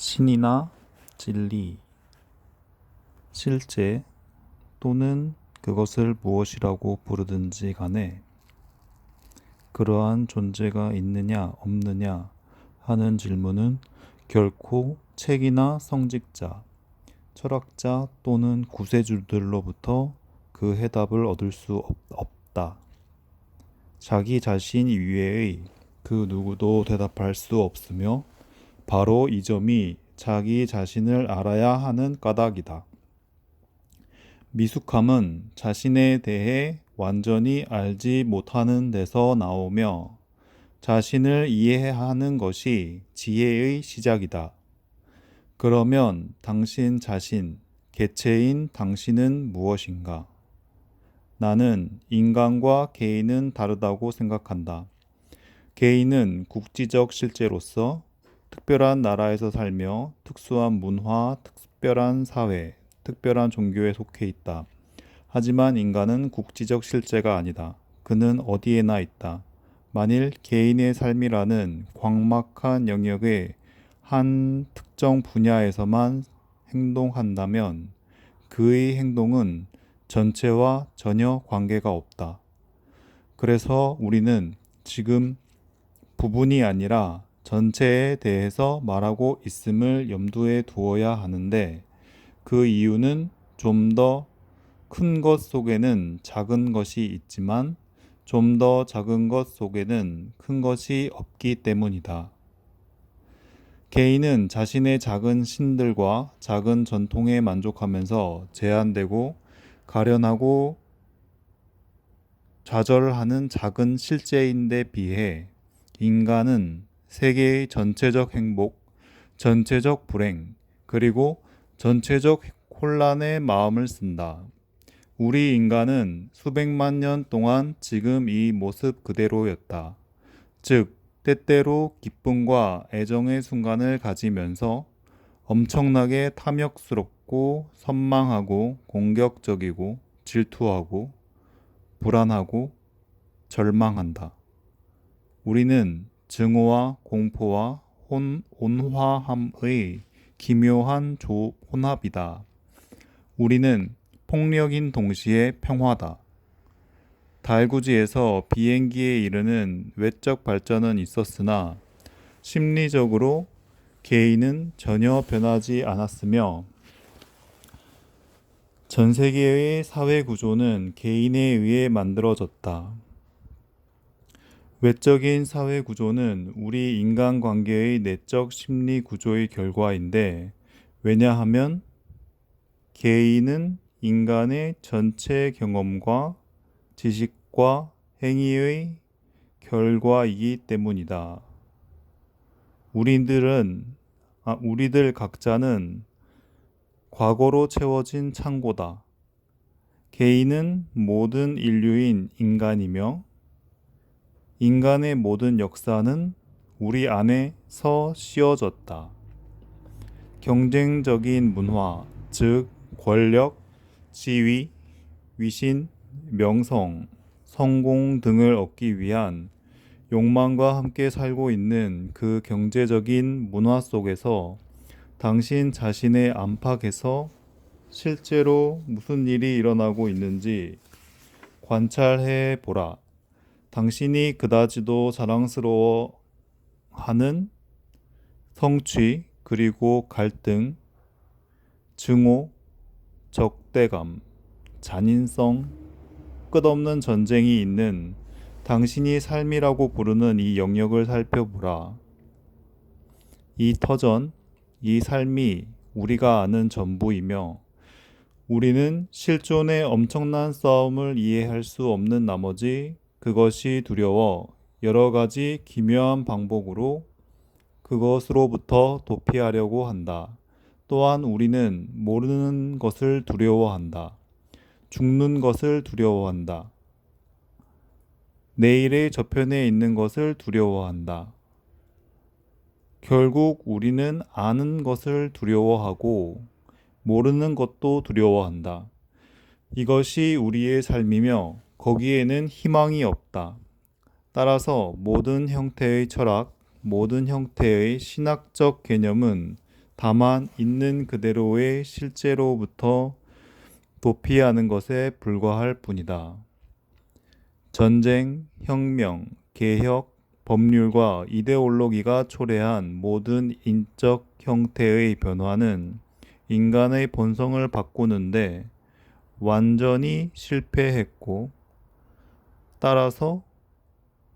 신이나 진리, 실제 또는 그것을 무엇이라고 부르든지 간에 그러한 존재가 있느냐 없느냐 하는 질문은 결코 책이나 성직자, 철학자 또는 구세주들로부터 그 해답을 얻을 수 없다. 자기 자신 이외의 그 누구도 대답할 수 없으며 바로 이 점이 자기 자신을 알아야 하는 까닭이다. 미숙함은 자신에 대해 완전히 알지 못하는 데서 나오며 자신을 이해하는 것이 지혜의 시작이다. 그러면 당신 자신, 개체인 당신은 무엇인가? 나는 인간과 개인은 다르다고 생각한다. 개인은 국지적 실제로서 특별한 나라에서 살며 특수한 문화, 특별한 사회, 특별한 종교에 속해 있다. 하지만 인간은 국지적 실제가 아니다. 그는 어디에나 있다. 만일 개인의 삶이라는 광막한 영역의 한 특정 분야에서만 행동한다면 그의 행동은 전체와 전혀 관계가 없다. 그래서 우리는 지금 부분이 아니라 전체에 대해서 말하고 있음을 염두에 두어야 하는데 그 이유는 좀 더 큰 것 속에는 작은 것이 있지만 좀 더 작은 것 속에는 큰 것이 없기 때문이다. 개인은 자신의 작은 신들과 작은 전통에 만족하면서 제한되고 가련하고 좌절하는 작은 실제인데 비해 인간은 세계의 전체적 행복, 전체적 불행, 그리고 전체적 혼란에 마음을 쓴다. 우리 인간은 수백만 년 동안 지금 이 모습 그대로였다. 즉, 때때로 기쁨과 애정의 순간을 가지면서 엄청나게 탐욕스럽고 선망하고 공격적이고 질투하고 불안하고 절망한다. 우리는 증오와 공포와 온화함의 기묘한 혼합이다. 우리는 폭력인 동시에 평화다. 달구지에서 비행기에 이르는 외적 발전은 있었으나 심리적으로 개인은 전혀 변하지 않았으며 전 세계의 사회 구조는 개인에 의해 만들어졌다. 외적인 사회 구조는 우리 인간관계의 내적 심리 구조의 결과인데 왜냐하면 개인은 인간의 전체 경험과 지식과 행위의 결과이기 때문이다. 우리들 각자는 과거로 채워진 창고다. 개인은 모든 인류인 인간이며 인간의 모든 역사는 우리 안에서 씌워졌다. 경쟁적인 문화, 즉 권력, 지위, 위신, 명성, 성공 등을 얻기 위한 욕망과 함께 살고 있는 그 경제적인 문화 속에서 당신 자신의 안팎에서 실제로 무슨 일이 일어나고 있는지 관찰해 보라. 당신이 그다지도 자랑스러워하는 성취, 그리고 갈등, 증오, 적대감, 잔인성, 끝없는 전쟁이 있는 당신이 삶이라고 부르는 이 영역을 살펴보라. 이 터전, 이 삶이 우리가 아는 전부이며 우리는 실존의 엄청난 싸움을 이해할 수 없는 나머지 그것이 두려워 여러 가지 기묘한 방법으로 그것으로부터 도피하려고 한다. 또한 우리는 모르는 것을 두려워한다. 죽는 것을 두려워한다. 내일의 저편에 있는 것을 두려워한다. 결국 우리는 아는 것을 두려워하고 모르는 것도 두려워한다. 이것이 우리의 삶이며 거기에는 희망이 없다. 따라서 모든 형태의 철학, 모든 형태의 신학적 개념은 다만 있는 그대로의 실제로부터 도피하는 것에 불과할 뿐이다. 전쟁, 혁명, 개혁, 법률과 이데올로기가 초래한 모든 인적 형태의 변화는 인간의 본성을 바꾸는데 완전히 실패했고, 따라서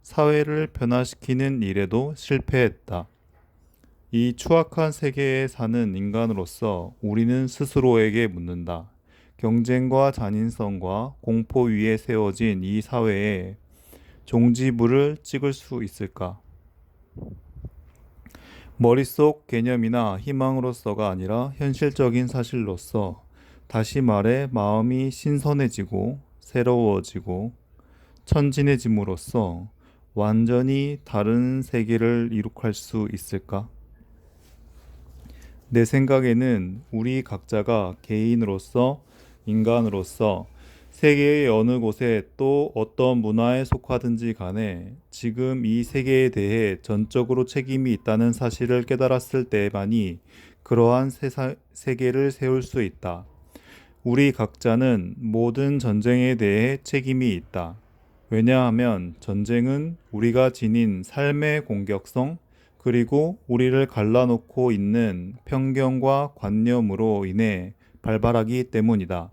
사회를 변화시키는 일에도 실패했다. 이 추악한 세계에 사는 인간으로서 우리는 스스로에게 묻는다. 경쟁과 잔인성과 공포 위에 세워진 이 사회에 종지부를 찍을 수 있을까? 머릿속 개념이나 희망으로서가 아니라 현실적인 사실로서, 다시 말해 마음이 신선해지고 새로워지고 천진해짐으로써 완전히 다른 세계를 이룩할 수 있을까? 내 생각에는 우리 각자가 개인으로서, 인간으로서 세계의 어느 곳에 또 어떤 문화에 속하든지 간에 지금 이 세계에 대해 전적으로 책임이 있다는 사실을 깨달았을 때만이 그러한 세계를 세울 수 있다. 우리 각자는 모든 전쟁에 대해 책임이 있다. 왜냐하면 전쟁은 우리가 지닌 삶의 공격성, 그리고 우리를 갈라놓고 있는 편견과 관념으로 인해 발발하기 때문이다.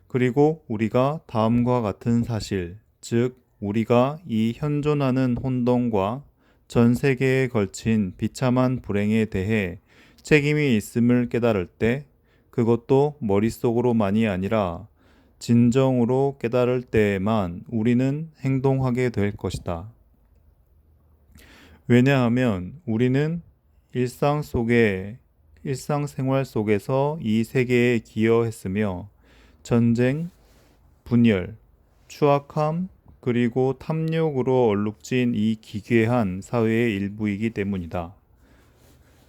그리고 우리가 다음과 같은 사실, 즉 우리가 이 현존하는 혼돈과 전 세계에 걸친 비참한 불행에 대해 책임이 있음을 깨달을 때, 그것도 머릿속으로만이 아니라 진정으로 깨달을 때에만 우리는 행동하게 될 것이다. 왜냐하면 우리는 일상생활 속에서 이 세계에 기여했으며 전쟁, 분열, 추악함, 그리고 탐욕으로 얼룩진 이 기괴한 사회의 일부이기 때문이다.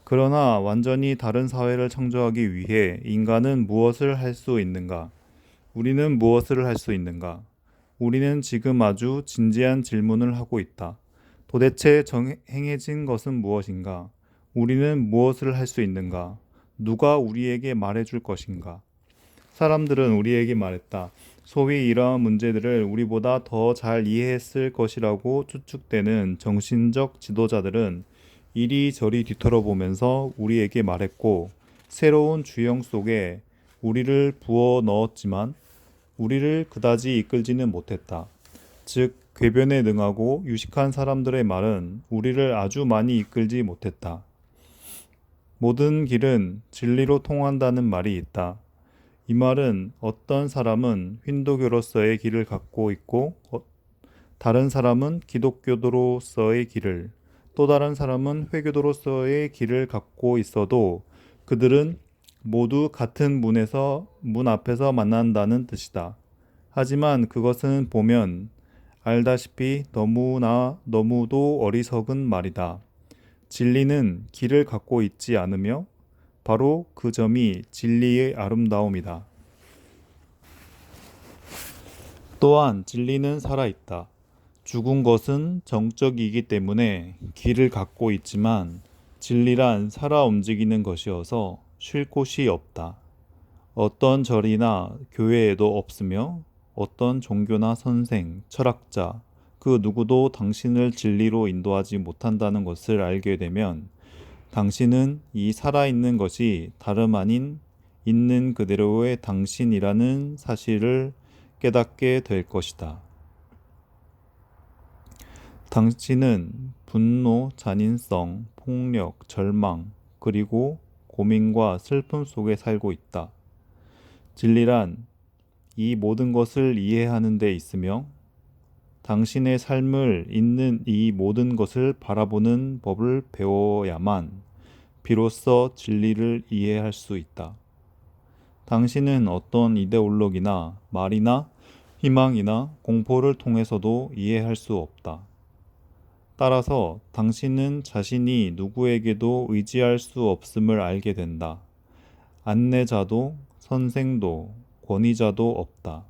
그러나 완전히 다른 사회를 창조하기 위해 인간은 무엇을 할 수 있는가? 우리는 무엇을 할 수 있는가? 우리는 지금 아주 진지한 질문을 하고 있다. 도대체 행해진 것은 무엇인가? 우리는 무엇을 할 수 있는가? 누가 우리에게 말해줄 것인가? 사람들은 우리에게 말했다. 소위 이러한 문제들을 우리보다 더 잘 이해했을 것이라고 추측되는 정신적 지도자들은 이리저리 뒤돌아보면서 우리에게 말했고, 새로운 주형 속에 우리를 부어 넣었지만 우리를 그다지 이끌지는 못했다. 즉, 궤변에 능하고 유식한 사람들의 말은 우리를 아주 많이 이끌지 못했다. 모든 길은 진리로 통한다는 말이 있다. 이 말은 어떤 사람은 힌두교로서의 길을 갖고 있고, 다른 사람은 기독교도로서의 길을, 또 다른 사람은 회교도로서의 길을 갖고 있어도 그들은 모두 같은 문 앞에서 만난다는 뜻이다. 하지만 그것은 보면 알다시피 너무도 어리석은 말이다. 진리는 길을 갖고 있지 않으며 바로 그 점이 진리의 아름다움이다. 또한 진리는 살아있다. 죽은 것은 정적이기 때문에 길을 갖고 있지만 진리란 살아 움직이는 것이어서 쉴 곳이 없다. 어떤 절이나 교회에도 없으며 어떤 종교나 선생, 철학자, 그 누구도 당신을 진리로 인도하지 못한다는 것을 알게 되면 당신은 이 살아있는 것이 다름 아닌 있는 그대로의 당신이라는 사실을 깨닫게 될 것이다. 당신은 분노, 잔인성, 폭력, 절망, 그리고 고민과 슬픔 속에 살고 있다. 진리란 이 모든 것을 이해하는 데 있으며 당신의 삶을 있는 이 모든 것을 바라보는 법을 배워야만 비로소 진리를 이해할 수 있다. 당신은 어떤 이데올로기나 말이나 희망이나 공포를 통해서도 이해할 수 없다. 따라서 당신은 자신이 누구에게도 의지할 수 없음을 알게 된다. 안내자도 선생도 권위자도 없다.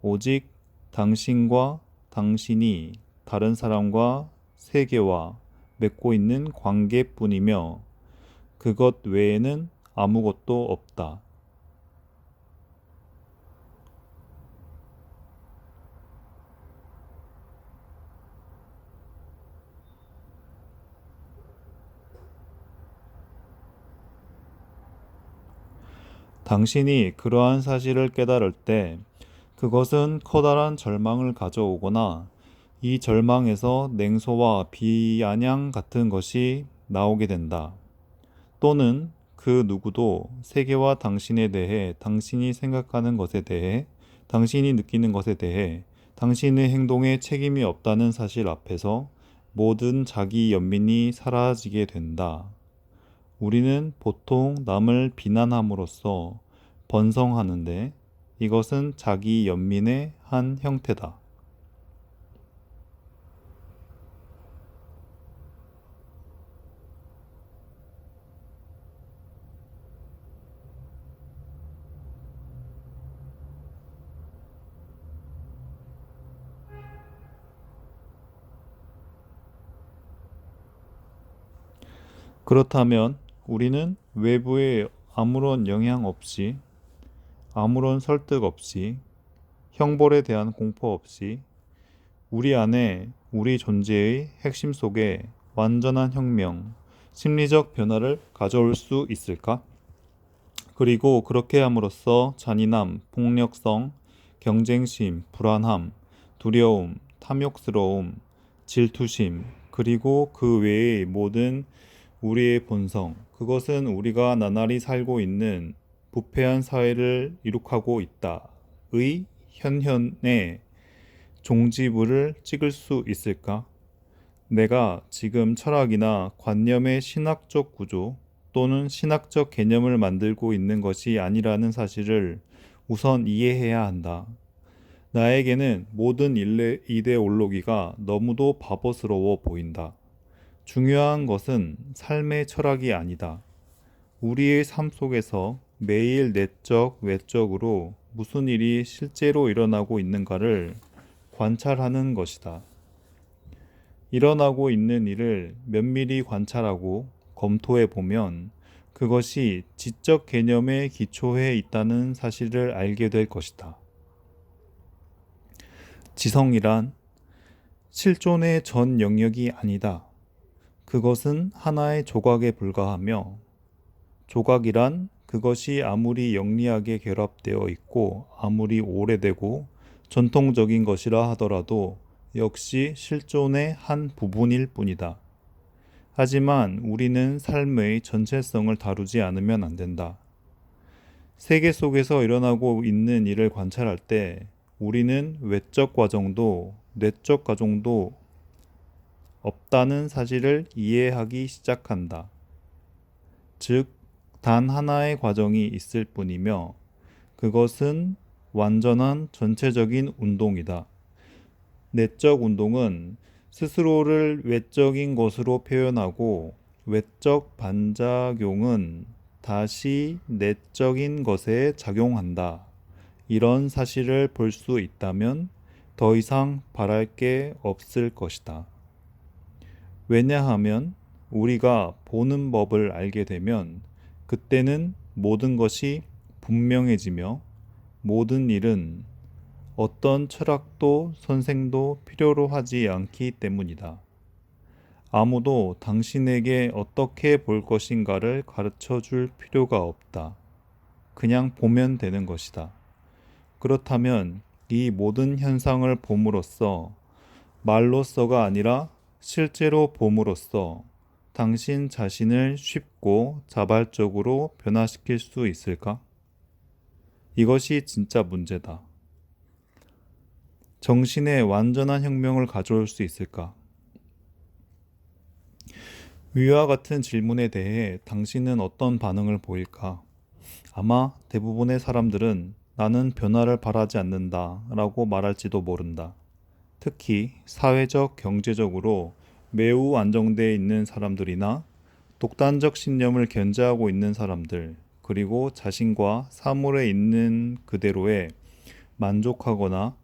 오직 당신과 당신이 다른 사람과 세계와 맺고 있는 관계뿐이며 그것 외에는 아무것도 없다. 당신이 그러한 사실을 깨달을 때 그것은 커다란 절망을 가져오거나 이 절망에서 냉소와 비아냥 같은 것이 나오게 된다. 또는 그 누구도 세계와 당신에 대해, 당신이 생각하는 것에 대해, 당신이 느끼는 것에 대해 당신의 행동에 책임이 없다는 사실 앞에서 모든 자기 연민이 사라지게 된다. 우리는 보통 남을 비난함으로써 번성하는데 이것은 자기 연민의 한 형태다. 그렇다면 우리는 외부에 아무런 영향 없이, 아무런 설득 없이, 형벌에 대한 공포 없이 우리 안에 우리 존재의 핵심 속에 완전한 혁명, 심리적 변화를 가져올 수 있을까? 그리고 그렇게 함으로써 잔인함, 폭력성, 경쟁심, 불안함, 두려움, 탐욕스러움, 질투심, 그리고 그 외의 모든 우리의 본성, 그것은 우리가 나날이 살고 있는 부패한 사회를 이룩하고 있다의 현현의 종지부를 찍을 수 있을까? 내가 지금 철학이나 관념의 신학적 구조 또는 신학적 개념을 만들고 있는 것이 아니라는 사실을 우선 이해해야 한다. 나에게는 모든 이데올로기가 너무도 바보스러워 보인다. 중요한 것은 삶의 철학이 아니다. 우리의 삶 속에서 매일 내적, 외적으로 무슨 일이 실제로 일어나고 있는가를 관찰하는 것이다. 일어나고 있는 일을 면밀히 관찰하고 검토해 보면 그것이 지적 개념에 기초해 있다는 사실을 알게 될 것이다. 지성이란 실존의 전 영역이 아니다. 그것은 하나의 조각에 불과하며 조각이란 그것이 아무리 영리하게 결합되어 있고 아무리 오래되고 전통적인 것이라 하더라도 역시 실존의 한 부분일 뿐이다. 하지만 우리는 삶의 전체성을 다루지 않으면 안 된다. 세계 속에서 일어나고 있는 일을 관찰할 때 우리는 외적 과정도 내적 과정도 없다는 사실을 이해하기 시작한다. 즉, 단 하나의 과정이 있을 뿐이며 그것은 완전한 전체적인 운동이다. 내적 운동은 스스로를 외적인 것으로 표현하고 외적 반작용은 다시 내적인 것에 작용한다. 이런 사실을 볼 수 있다면 더 이상 바랄 게 없을 것이다. 왜냐하면 우리가 보는 법을 알게 되면 그때는 모든 것이 분명해지며 모든 일은 어떤 철학도 선생도 필요로 하지 않기 때문이다. 아무도 당신에게 어떻게 볼 것인가를 가르쳐 줄 필요가 없다. 그냥 보면 되는 것이다. 그렇다면 이 모든 현상을 봄으로써 말로써가 아니라 실제로 봄으로써 당신 자신을 쉽고 자발적으로 변화시킬 수 있을까? 이것이 진짜 문제다. 정신의 완전한 혁명을 가져올 수 있을까? 위와 같은 질문에 대해 당신은 어떤 반응을 보일까? 아마 대부분의 사람들은 나는 변화를 바라지 않는다 라고 말할지도 모른다. 특히 사회적, 경제적으로 매우 안정되어 있는 사람들이나 독단적 신념을 견제하고 있는 사람들, 그리고 자신과 사물에 있는 그대로에 만족하거나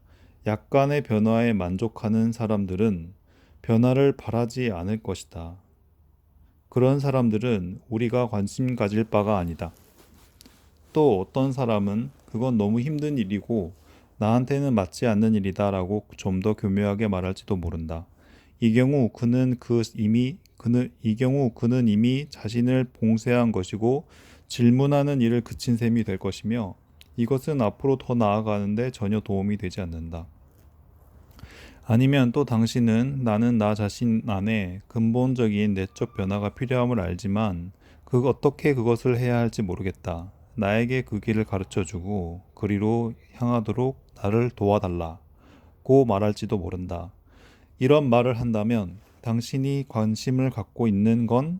약간의 변화에 만족하는 사람들은 변화를 바라지 않을 것이다. 그런 사람들은 우리가 관심 가질 바가 아니다. 또 어떤 사람은 그건 너무 힘든 일이고 나한테는 맞지 않는 일이다 라고 좀 더 교묘하게 말할지도 모른다. 이 경우 그는 이미 자신을 봉쇄한 것이고 질문하는 일을 그친 셈이 될 것이며 이것은 앞으로 더 나아가는데 전혀 도움이 되지 않는다. 아니면 또 당신은 나는 나 자신 안에 근본적인 내적 변화가 필요함을 알지만 어떻게 그것을 해야 할지 모르겠다. 나에게 그 길을 가르쳐주고 그리로 향하도록 나를 도와달라고 말할지도 모른다. 이런 말을 한다면 당신이 관심을 갖고 있는 건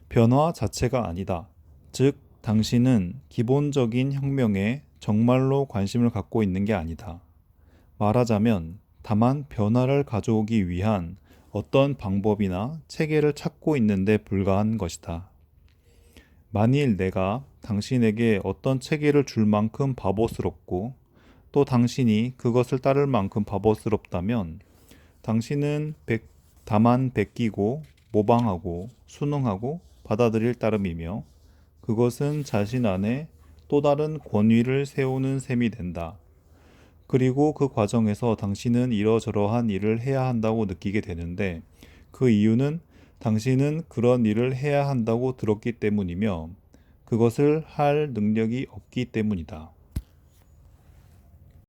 변화 자체가 아니다. 즉, 당신은 기본적인 혁명에 정말로 관심을 갖고 있는 게 아니다. 말하자면 다만 변화를 가져오기 위한 어떤 방법이나 체계를 찾고 있는데 불과한 것이다. 만일 내가 당신에게 어떤 체계를 줄 만큼 바보스럽고 또 당신이 그것을 따를 만큼 바보스럽다면 당신은 다만 베끼고 모방하고 순응하고 받아들일 따름이며 그것은 자신 안에 또 다른 권위를 세우는 셈이 된다. 그리고 그 과정에서 당신은 이러저러한 일을 해야 한다고 느끼게 되는데 그 이유는 당신은 그런 일을 해야 한다고 들었기 때문이며 그것을 할 능력이 없기 때문이다.